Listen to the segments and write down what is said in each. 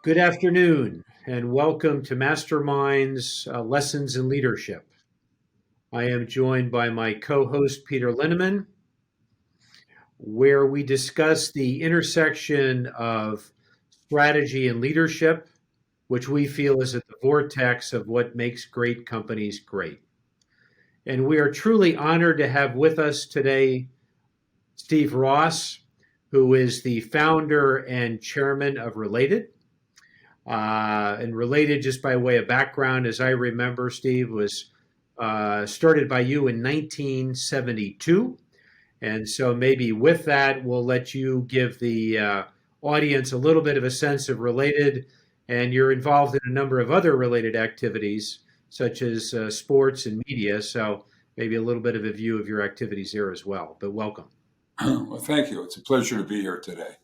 Good afternoon, and welcome to MasterMinds Lessons in Leadership. I am joined by my co host, Peter Linneman, where we discuss the intersection of strategy and leadership, which we feel is at the vortex of what makes great companies great. And we are truly honored to have with us today Steve Ross, who is the founder and chairman of Related. And Related, just by way of background, as I remember, Steve, was started by you in 1972. And so maybe with that, we'll let you give the audience a little bit of a sense of Related. And you're involved in a number of other related activities, such as sports and media. So maybe a little bit of a view of your activities there as well. But welcome. Well, thank you. It's a pleasure to be here today.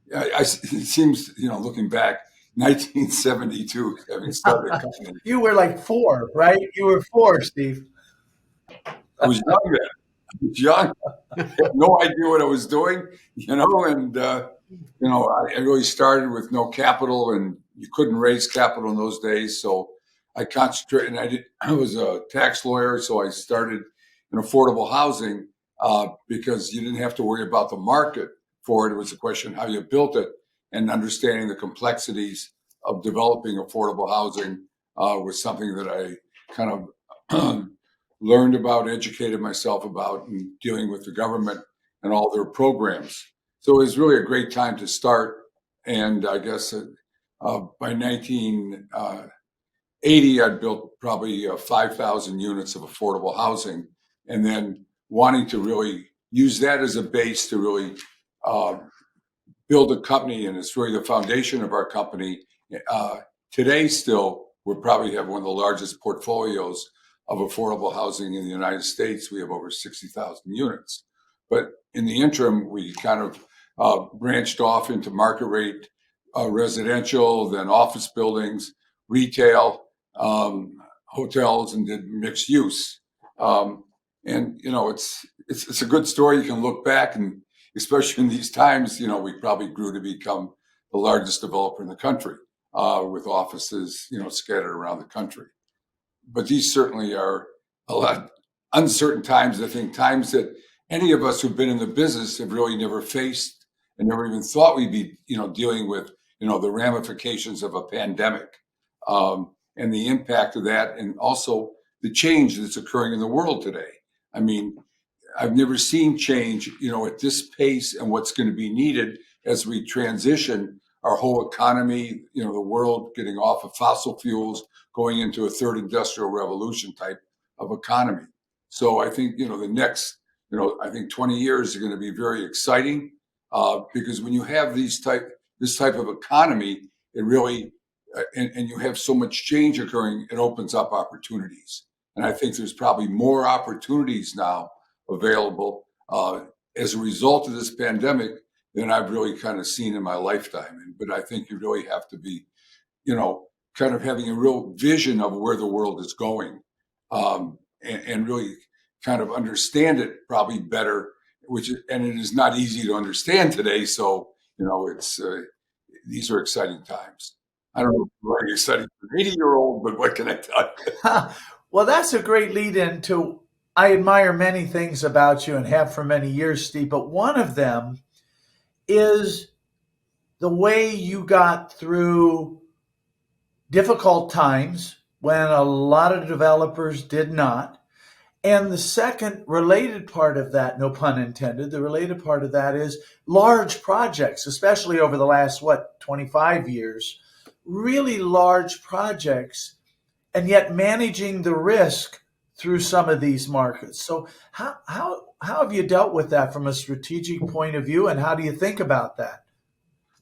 It seems, looking back, 1972, having started a company. You were like 4, right? You were 4, Steve. I was young then. I was young. I had no idea what I was doing, and, I really started with no capital, and you couldn't raise capital in those days. So I concentrated, and I was a tax lawyer, so I started in affordable housing because you didn't have to worry about the market for it. It was a question how you built it, and understanding the complexities of developing affordable housing was something that I kind of learned about, educated myself about, and dealing with the government and all their programs. So it was really a great time to start. And I guess by 1980, I'd built probably 5,000 units of affordable housing, and then wanting to really use that as a base to really build a company, and it's really the foundation of our company. Today, still, we probably have one of the largest portfolios of affordable housing in the United States. We have over 60,000 units. But in the interim, we kind of branched off into market rate residential, then office buildings, retail, hotels, and did mixed use. It's a good story. You can look back, and especially in these times, we probably grew to become the largest developer in the country with offices, scattered around the country. But these certainly are a lot uncertain times. I think times that any of us who've been in the business have really never faced and never even thought we'd be, dealing with, the ramifications of a pandemic and the impact of that, and also the change that's occurring in the world today. I mean, I've never seen change, at this pace and what's going to be needed as we transition our whole economy, the world getting off of fossil fuels, going into a third industrial revolution type of economy. So I think, the next, I think 20 years are going to be very exciting because when you have this type of economy, it really, and you have so much change occurring, it opens up opportunities. And I think there's probably more opportunities now available as a result of this pandemic than I've really kind of seen in my lifetime. But I think you really have to be, kind of having a real vision of where the world is going and really kind of understand it probably better, and it is not easy to understand today. So, it's these are exciting times. I don't know if it's very exciting for an 80-year-old, but what can I tell you? Well, that's a great lead into, I admire many things about you and have for many years, Steve, but one of them is the way you got through difficult times when a lot of developers did not. And the second related part of that, no pun intended, the related part of that is large projects, especially over the last, 25 years, really large projects, and yet managing the risk through some of these markets. So how have you dealt with that from a strategic point of view, and how do you think about that?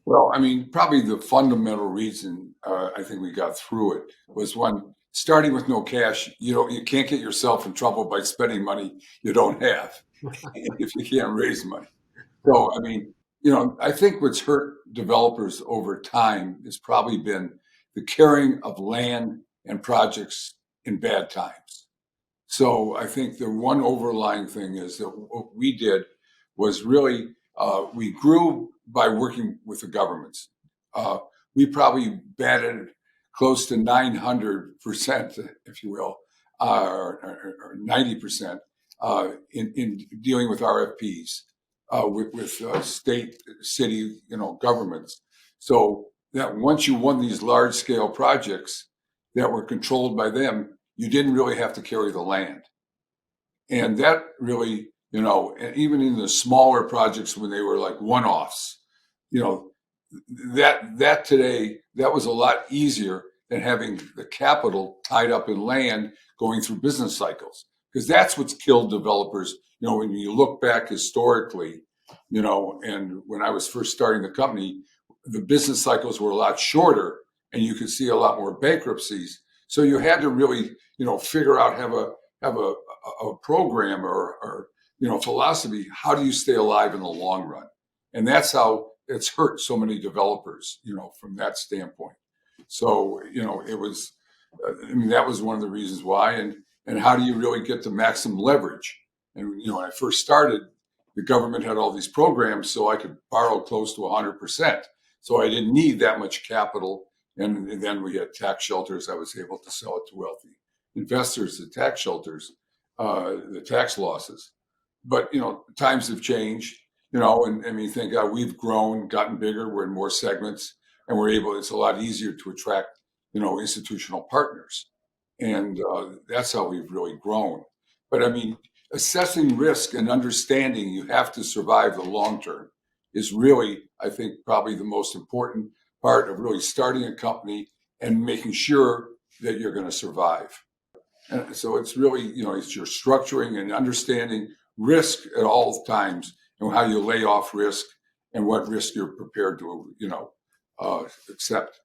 Well, I mean, probably the fundamental reason I think we got through it was one, starting with no cash. You can't get yourself in trouble by spending money you don't have if you can't raise money. So, I mean, I think what's hurt developers over time has probably been the carrying of land and projects in bad times. So I think the one overlying thing is that what we did was really we grew by working with the governments. we probably batted close to 900%, if you will, or 90% in dealing with RFPs with state, city, governments. So that once you won these large scale projects that were controlled by them, you didn't really have to carry the land. And that really, and even in the smaller projects when they were like one-offs, that today, that was a lot easier than having the capital tied up in land going through business cycles. Because that's what's killed developers. When you look back historically, and when I was first starting the company, the business cycles were a lot shorter and you could see a lot more bankruptcies. So you had to really, figure out, have a program or philosophy. How do you stay alive in the long run? And that's how it's hurt so many developers, from that standpoint. So, it was, that was one of the reasons why. And how do you really get the maximum leverage? And, when I first started, the government had all these programs, so I could borrow close to 100%. So I didn't need that much capital. And then we had tax shelters. I was able to sell it to wealthy investors, the tax shelters, the tax losses. But, times have changed, and thank God we've grown, gotten bigger. We're in more segments and it's a lot easier to attract, institutional partners. And that's how we've really grown. But assessing risk and understanding you have to survive the long term is really, I think, probably the most important part of really starting a company and making sure that you're going to survive. And so it's really, it's your structuring and understanding risk at all times and how you lay off risk and what risk you're prepared to, accept.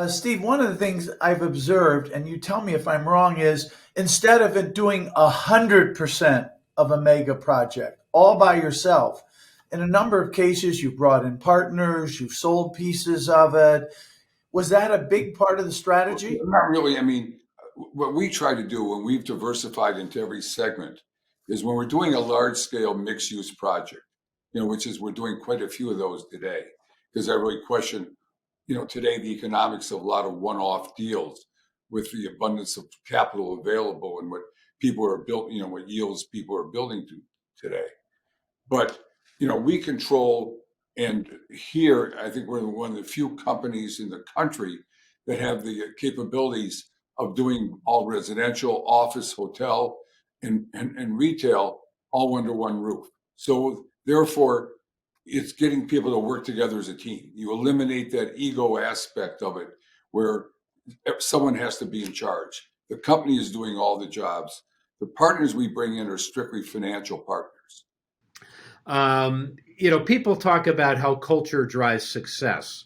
Steve, one of the things I've observed, and you tell me if I'm wrong, is instead of it doing 100% of a mega project all by yourself, in a number of cases, you brought in partners, you've sold pieces of it. Was that a big part of the strategy? Not really. What we try to do when we've diversified into every segment is when we're doing a large scale mixed use project, which is we're doing quite a few of those today, because I really question, today the economics of a lot of one-off deals with the abundance of capital available and what people are building, what yields people are building to today. But, we control, and here I think we're one of the few companies in the country that have the capabilities of doing all residential, office, hotel, and retail all under one roof. So therefore, it's getting people to work together as a team. You eliminate that ego aspect of it where someone has to be in charge. The company is doing all the jobs. The partners we bring in are strictly financial partners. People talk about how culture drives success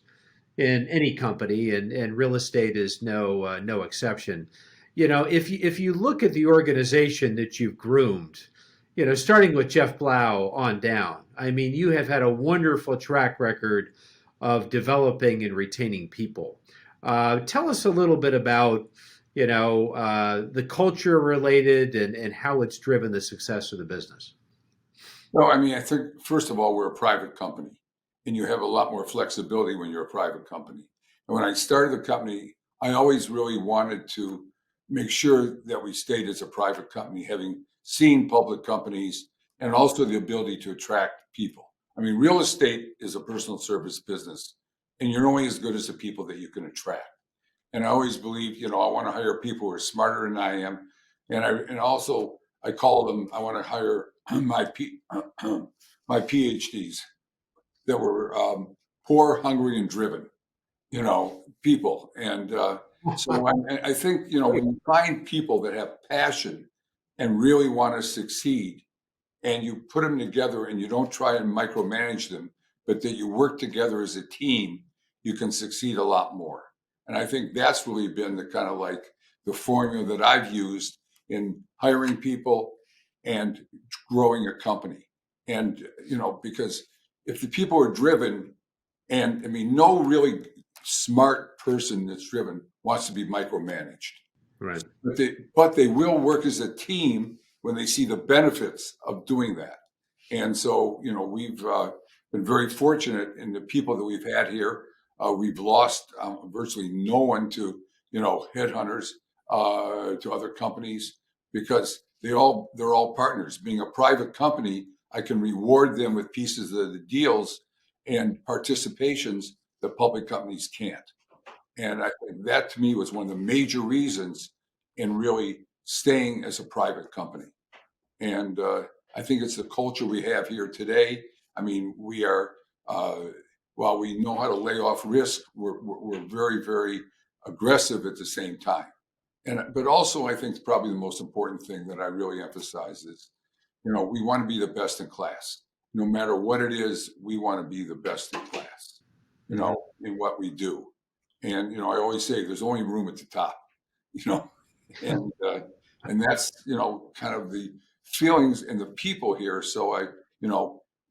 in any company, and real estate is no exception. If you look at the organization that you've groomed, starting with Jeff Blau on down, you have had a wonderful track record of developing and retaining people. Tell us a little bit about, the culture related and how it's driven the success of the business. No, I think, first of all, we're a private company, and you have a lot more flexibility when you're a private company. And when I started the company, I always really wanted to make sure that we stayed as a private company, having seen public companies, and also the ability to attract people. Real estate is a personal service business, and you're only as good as the people that you can attract. And I always believe, I want to hire people who are smarter than I am. And also I call them, I want to hire my PhDs that were poor, hungry, and driven, people. And so I think, when you find people that have passion and really want to succeed, and you put them together and you don't try and micromanage them, but that you work together as a team, you can succeed a lot more. And I think that's really been the kind of like the formula that I've used in hiring people and growing a company. And, because if the people are driven, and no really smart person that's driven wants to be micromanaged. Right. But they will work as a team when they see the benefits of doing that. And so, we've been very fortunate in the people that we've had here. We've lost virtually no one to, headhunters, to other companies, because they're all partners. Being a private company, I can reward them with pieces of the deals and participations that public companies can't. And I think that, to me, was one of the major reasons in really staying as a private company. And I think it's the culture we have here today. I mean, we are, while we know how to lay off risk, we're very, very aggressive at the same time. But also, I think probably the most important thing that I really emphasize is, we want to be the best in class. No matter what it is, we want to be the best in class, in what we do. And, I always say there's only room at the top, and that's, kind of the feelings and the people here. So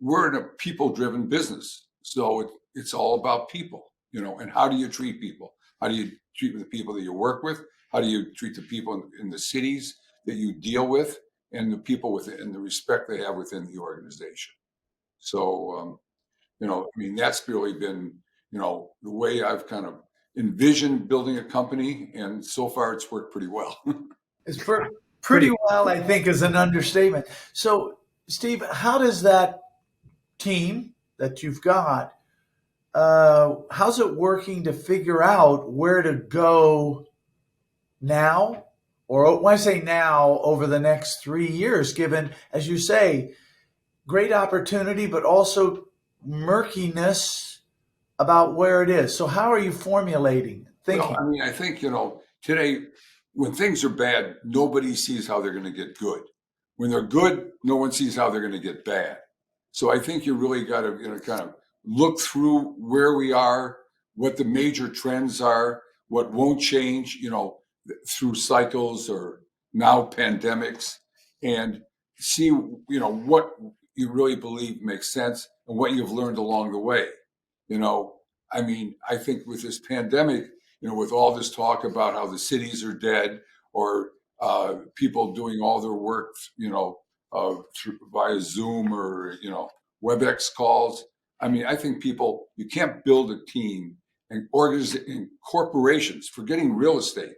we're in a people-driven business. So it's all about people, and how do you treat people? How do you treat the people that you work with? How do you treat the people in the cities that you deal with, and the people within, the respect they have within the organization? So, that's really been, the way I've kind of envisioned building a company, and so far it's worked pretty well. It's pretty well, I think, is an understatement. So, Steve, how does that team that you've got, how's it working to figure out where to go now, or when I say now, over the next 3 years, given, as you say, great opportunity, but also murkiness about where it is? So how are you formulating thinking? Well, I think, today, when things are bad, nobody sees how they're going to get good. When they're good, no one sees how they're going to get bad. So I think you really got to, kind of look through where we are, what the major trends are, what won't change, through cycles or now pandemics, and see, what you really believe makes sense and what you've learned along the way. I think with this pandemic, with all this talk about how the cities are dead, or people doing all their work, via Zoom or, WebEx calls. I think you can't build a team and corporations, forgetting real estate.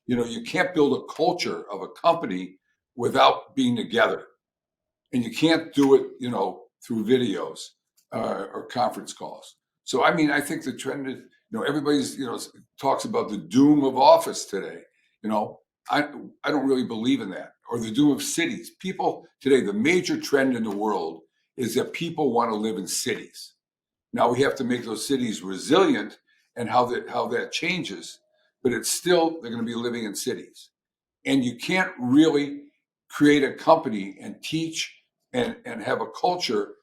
You can't build a culture of a company without being together. And you can't do it, through videos or conference calls. So, I think the trend is, everybody's, talks about the doom of office today. I don't really believe in that, or the doom of cities. People today, the major trend in the world is that people want to live in cities. Now we have to make those cities resilient, and how that changes, but it's still, they're going to be living in cities. And you can't really create a company and teach and have a culture,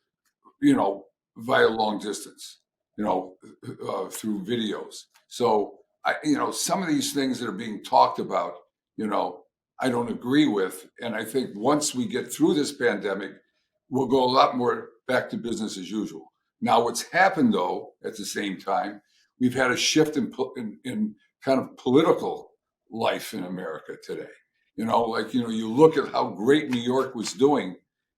via long distance, through videos. So some of these things that are being talked about, I don't agree with. And I think once we get through this pandemic, we'll go a lot more back to business as usual. Now, what's happened, though, at the same time, we've had a shift in kind of political life in America today. You look at how great New York was doing,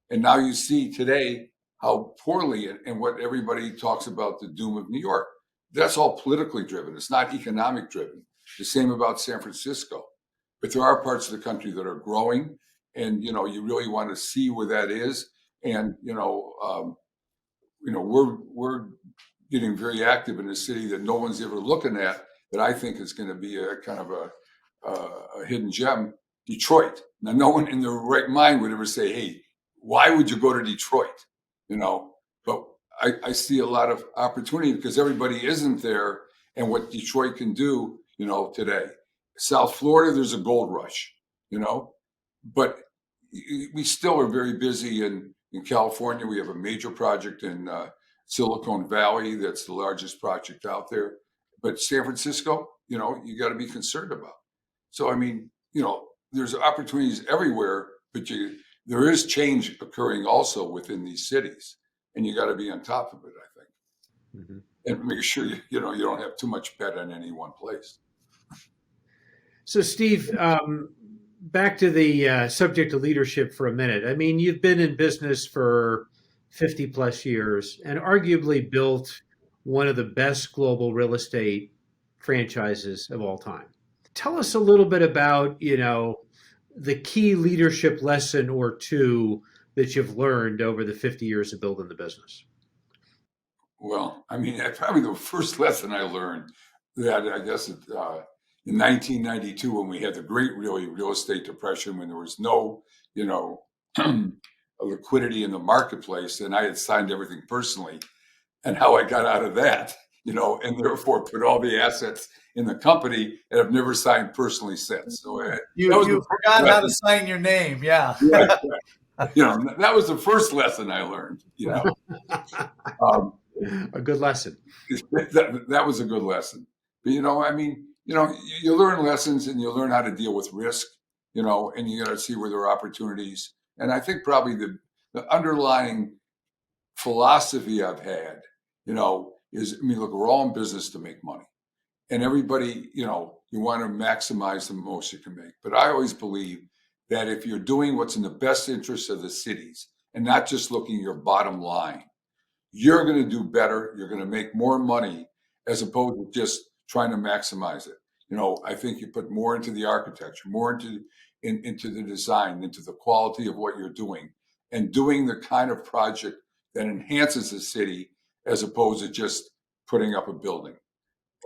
and now you see today how poorly, and what everybody talks about, the doom of New York. That's all politically driven. It's not economic driven. The same about San Francisco. But there are parts of the country that are growing, and you really want to see where that is. And we're getting very active in a city that no one's ever looking at, that I think is going to be a kind of a hidden gem, Detroit. Now, no one in their right mind would ever say, "Hey, why would you go to Detroit?" But I see a lot of opportunity because everybody isn't there, and what Detroit can do, today. South Florida, there's a gold rush, but we still are very busy in California. We have a major project in Silicon Valley that's the largest project out there. But San Francisco, you got to be concerned about. So, there's opportunities everywhere, but there is change occurring also within these cities, and you got to be on top of it, I think, and make sure you don't have too much bet on any one place. So, Steve, back to the subject of leadership for a minute. You've been in business for 50 plus years and arguably built one of the best global real estate franchises of all time. Tell us a little bit about, the key leadership lesson or two that you've learned over the 50 years of building the business. Well, I mean, probably the first lesson I learned that I guess in 1992 when we had the great real estate depression, when there was no, liquidity in the marketplace, and I had signed everything personally, and how I got out of that, and therefore put all the assets in the company and have never signed personally since. So you forgot how to sign your name, yeah. Right, right. That was the first lesson I learned. A good lesson. That was a good lesson. But you learn lessons and you learn how to deal with risk. And you got to see where there are opportunities. And I think probably the underlying philosophy I've had, is, look, we're all in business to make money. And everybody, you want to maximize the most you can make. But I always believe that if you're doing what's in the best interest of the cities and not just looking at your bottom line, you're going to do better. You're going to make more money as opposed to just trying to maximize it. I think you put more into the architecture, more into the design, into the quality of what you're doing, and doing the kind of project that enhances the city as opposed to just putting up a building.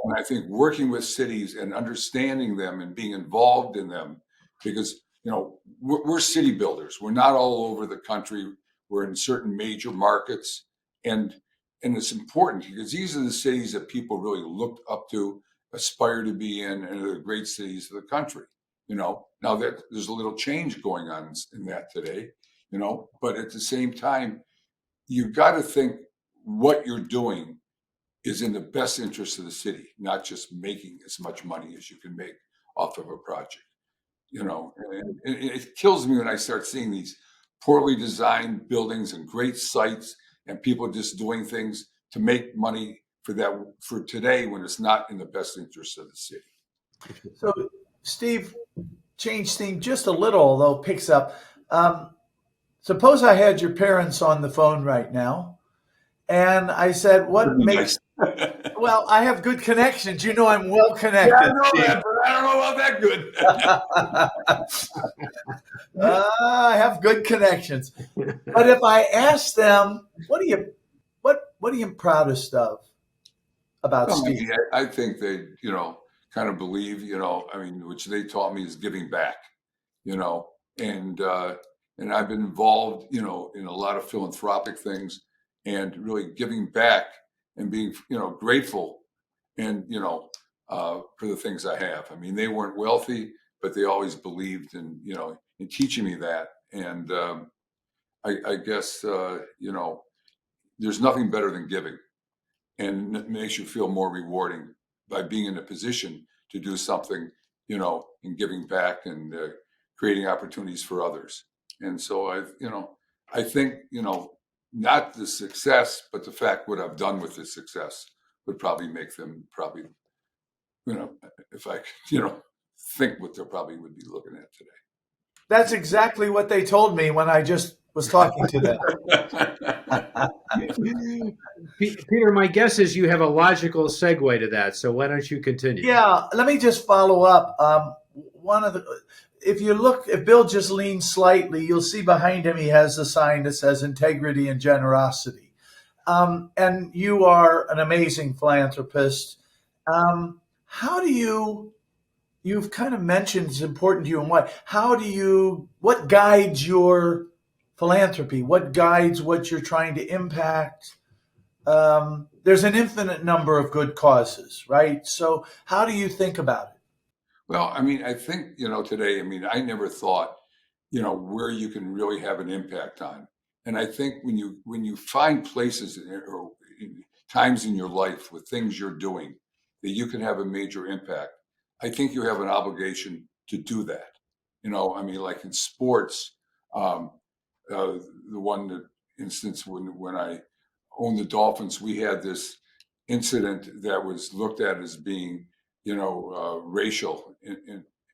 And I think working with cities and understanding them and being involved in them, because, we're city builders. We're not all over the country. We're in certain major markets. And it's important because these are the cities that people really look up to, aspire to be in, and are the great cities of the country. Now that there's a little change going on in that today, but at the same time, you've got to think what you're doing is in the best interest of the city, not just making as much money as you can make off of a project. And it kills me when I start seeing these poorly designed buildings and great sites and people just doing things to make money for today when it's not in the best interest of the city. So, Steve, change theme just a little, although it picks up. Suppose I had your parents on the phone right now, and I said, "What makes?" Well, I have good connections. I'm well connected. Yeah, I know that, but I don't know about that good. I have good connections. But if I ask them, what are you proudest of about Steve? I think they, kind of believe, which they taught me is giving back, and I've been involved, in a lot of philanthropic things and really giving back and being, grateful and, for the things I have. They weren't wealthy, but they always believed in, in teaching me that. And I guess, there's nothing better than giving, and it makes you feel more rewarding by being in a position to do something, and giving back and creating opportunities for others. And so I think, not the success, but the fact what I've done with the success would probably make them if I, think what they probably would be looking at today. That's exactly what they told me when I just was talking to them. Peter, my guess is you have a logical segue to that. So why don't you continue? Yeah, let me just follow up. If Bill just leans slightly, you'll see behind him he has a sign that says integrity and generosity. And you are an amazing philanthropist. You've kind of mentioned it's important to you and why. What guides your philanthropy? What guides what you're trying to impact? There's an infinite number of good causes, right? So how do you think about it? Well, I think, today, I never thought, where you can really have an impact on. And I think when you find places or times in your life with things you're doing that you can have a major impact, I think you have an obligation to do that. Like in sports, the one instance when I owned the Dolphins, we had this incident that was looked at as being, racial,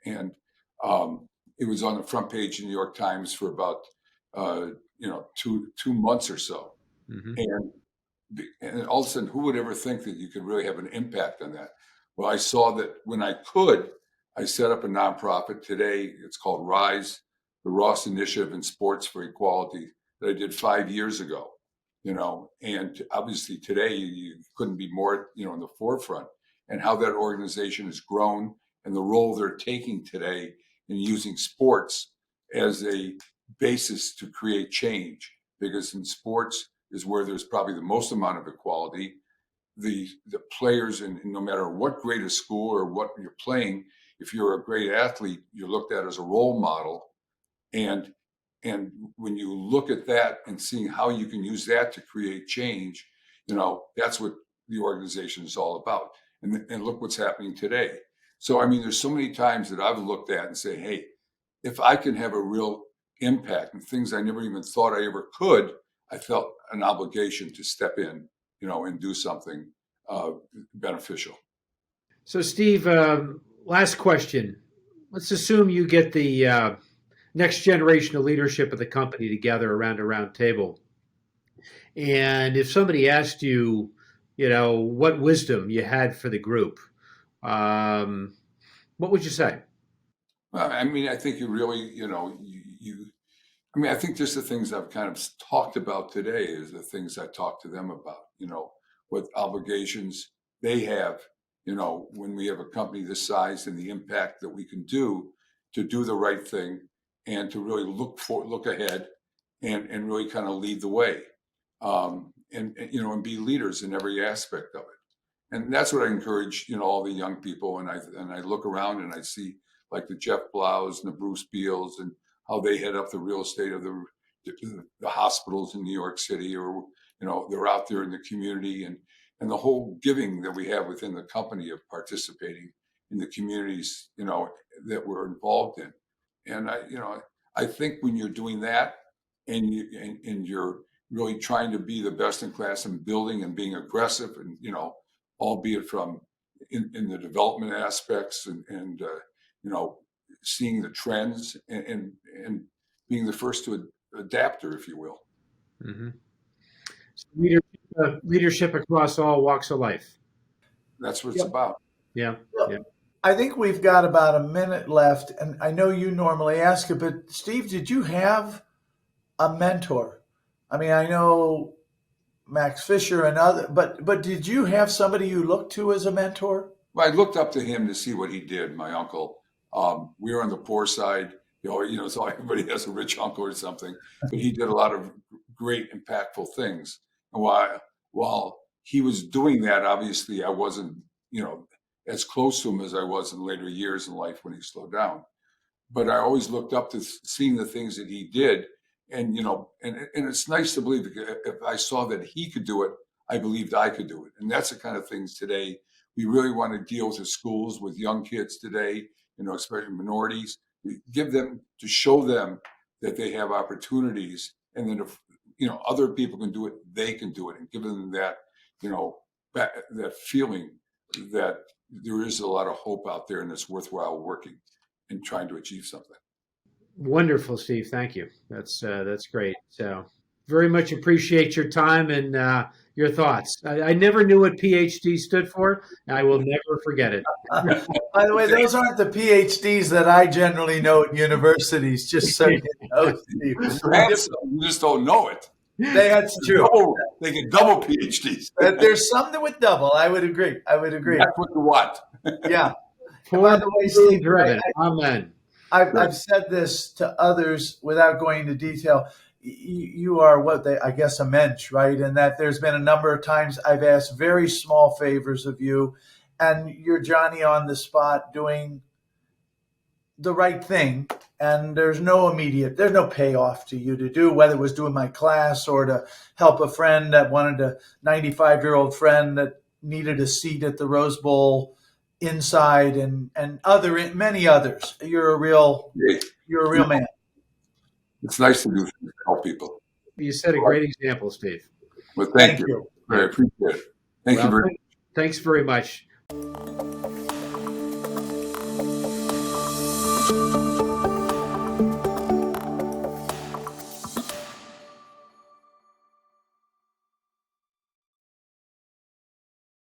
and it was on the front page of the New York Times for about 2 months or so. Mm-hmm. And and all of a sudden, who would ever think that you could really have an impact on that? Well, I saw that when I could, I set up a nonprofit. Today, it's called RISE, the Ross Initiative in Sports for Equality, that I did 5 years ago. And obviously today you couldn't be more, in the forefront, and how that organization has grown and the role they're taking today in using sports as a basis to create change. Because in sports is where there's probably the most amount of equality. The players, and no matter what grade of school or what you're playing, if you're a great athlete, you're looked at as a role model. And when you look at that and seeing how you can use that to create change, that's what the organization is all about. And look what's happening today. So, I mean, there's so many times that I've looked at and say, hey, if I can have a real impact and things I never even thought I ever could, I felt an obligation to step in, and do something beneficial. So, Steve, last question. Let's assume you get the next generation of leadership of the company together around a round table. And if somebody asked you, what wisdom you had for the group, what would you say? Well, I mean, I think you really, I think just the things I've kind of talked about today is the things I talk to them about, what obligations they have, when we have a company this size, and the impact that we can do to do the right thing and to really look ahead and really kind of lead the way, and be leaders in every aspect of it. And that's what I encourage, all the young people. And I look around and I see like the Jeff Blaus and the Bruce Beals and how they head up the real estate of the hospitals in New York City, or, they're out there in the community, and the whole giving that we have within the company of participating in the communities, that we're involved in. And I think when you're doing that and you're really trying to be the best in class and building and being aggressive, and, albeit from in the development aspects and seeing the trends and being the first to adapter, if you will. Mm-hmm. So leadership across all walks of life. That's what it's about. Yeah. Well, yeah. I think we've got about a minute left, and I know you normally ask it, but Steve, did you have a mentor? I mean, I know Max Fisher and other, but did you have somebody you looked to as a mentor? Well, I looked up to him to see what he did. My uncle. We were on the poor side. So everybody has a rich uncle or something, but he did a lot of great, impactful things. And while he was doing that, obviously, I wasn't, as close to him as I was in later years in life when he slowed down. But I always looked up to seeing the things that he did. And, and it's nice to believe if I saw that he could do it, I believed I could do it. And that's the kind of things today we really want to deal with the schools, with young kids today, especially minorities, give them, to show them that they have opportunities, and then if, other people can do it, they can do it, and give them that, that feeling that there is a lot of hope out there and it's worthwhile working and trying to achieve something. Wonderful, Steve. Thank you. That's great. So very much appreciate your time and your thoughts. I never knew what PhD stood for, and I will never forget it. By the way, those aren't the PhDs that I generally know at universities, just so you know, Steve. You just don't know it. That's true. They get double PhDs. There's something with double. I would agree. That's what you want. Yeah. By the way, Steve, amen. I've said this to others without going into detail. You are a mensch, right? And that there's been a number of times I've asked very small favors of you, and you're Johnny on the spot doing the right thing. And there's no payoff to you to do, whether it was doing my class or to help a friend that wanted a 95-year-old friend that needed a seat at the Rose Bowl inside, and many others. You're a real man. It's nice to do things to help people. You set a great example, Steve. Well, thank you. I appreciate it. Thank you very much. Thanks very much.